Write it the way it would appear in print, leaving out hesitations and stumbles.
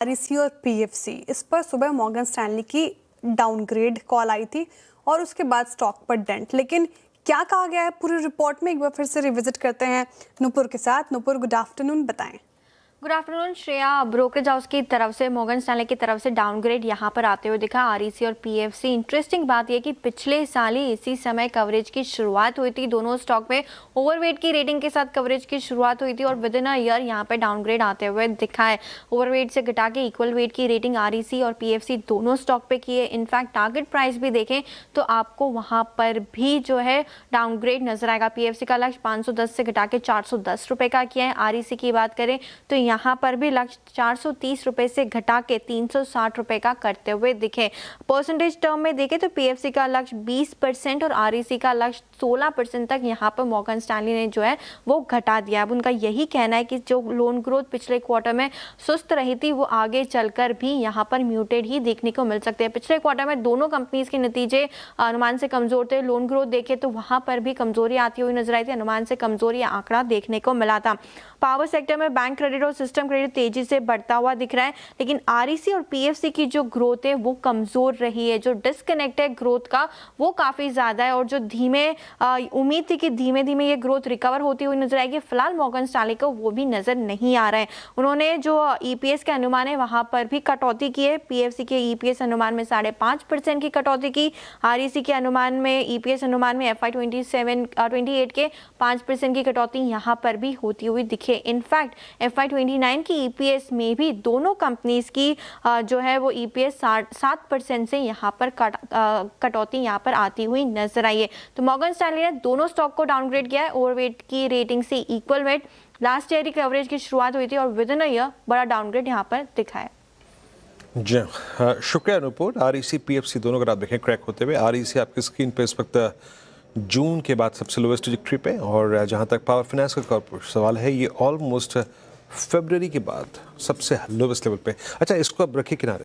REC और PFC, इस पर सुबह मॉर्गन स्टैनली की डाउनग्रेड कॉल आई थी और उसके बाद स्टॉक पर डेंट। लेकिन क्या कहा गया है पूरी रिपोर्ट में, एक बार फिर से रिविजिट करते हैं नुपुर के साथ। नुपुर, गुड आफ्टरनून, बताएं। Good afternoon Shreya. Brokerage house की तरफ से, मॉर्गन स्टैनली की तरफ से डाउनग्रेड यहां पर आते हुए दिखा आरईसी और पीएफसी। इंटरेस्टिंग बात यह कि पिछले साल ही इसी समय कवरेज की शुरुआत हुई थी। दोनों स्टॉक में ओवरवेट की रेटिंग के साथ कवरेज की शुरुआत हुई थी और विद इन अ ईयर यहां पर डाउनग्रेड आते हुए दिखा है। ओवरवेट से घटा के इक्वल वेट की रेटिंग आरईसी और पीएफसी दोनों स्टॉक पे की है। इनफैक्ट टारगेट प्राइस भी देखें तो आपको वहां पर भी जो है डाउनग्रेड नजर आएगा। पीएफसी का लक्ष्य 510 से घटा के 410 रुपए का किया है। आरईसी की बात करें तो यहाँ पर भी लक्ष्य 430 रुपए से घटा के 360 रुपए का करते हुए दिखे। परसेंटेज टर्म में देखें तो पीएफसी का लक्ष्य 20% और आरईसी का लक्ष्य 16% तक यहाँ पर मॉर्गन स्टैनली ने जो है वो घटा दिया। अब उनका यही कहना है कि जो लोन ग्रोथ पिछले क्वार्टर में सुस्त रही थी वो आगे चलकर भी यहाँ पर म्यूटेड ही देखने को मिल सकते हैं। पिछले क्वार्टर में दोनों कंपनीज के नतीजे अनुमान से कमजोर थे। लोन ग्रोथ देखे तो वहां पर भी कमजोरी आती हुई नजर आई थी। अनुमान से कमजोरी आंकड़ा देखने को मिला था। पावर सेक्टर में बैंक क्रेडिट और सिस्टम क्रेडिट तेजी से बढ़ता हुआ दिख रहा है, लेकिन आरईसी और पीएफसी की जो ग्रोथ है वो कमजोर रही है। जो डिस्कनेक्ट है ग्रोथ का वो काफी ज्यादा है और जो उम्मीद थी कि धीमे धीमे ये ग्रोथ रिकवर होती हुई नजर आएगी, फिलहाल मॉर्गन स्टैनली को वो भी नजर नहीं आ रहा है। उन्होंने जो ईपीएस के अनुमान है वहां पर भी कटौती की है। पीएफसी के ईपीएस अनुमान में 5.5% की कटौती की। आरईसी के अनुमान में, ईपीएस अनुमान में FY 28 के 5% की कटौती यहाँ पर भी होती हुई दिखे। इनफैक्ट FY 29 की ईपीएस में भी दोनों कंपनीज की जो है वो ईपीएस 7% से यहाँ पर कटौती यहाँ पर आती हुई नजर आई है। तो मॉर्गन स्टैनली ने दोनों स्टॉक को डाउनग्रेड किया है। ओवरवेट की रेटिंग से इक्वल वेट, लास्ट ईयर की कवरेज की शुरुआत हुई थी और विद इन अ ईयर बड़ा डाउनग्रेड यहाँ पर दिखा है। जी शुक्रिया नुपुर। आरईसी पीएफसी दोनों अगर आप देखें क्रैक होते हुए, आरईसी आपकी स्क्रीन पे इस वक्त जून के बाद सबसे लोवेस्ट ट्रैजेक्टरी पे, और जहां तक पावर फाइनेंस का सवाल है ये ऑलमोस्ट फरवरी के बाद सबसे लोवेस्ट लेवल पे। अच्छा, इसको अब रखिए किनारे।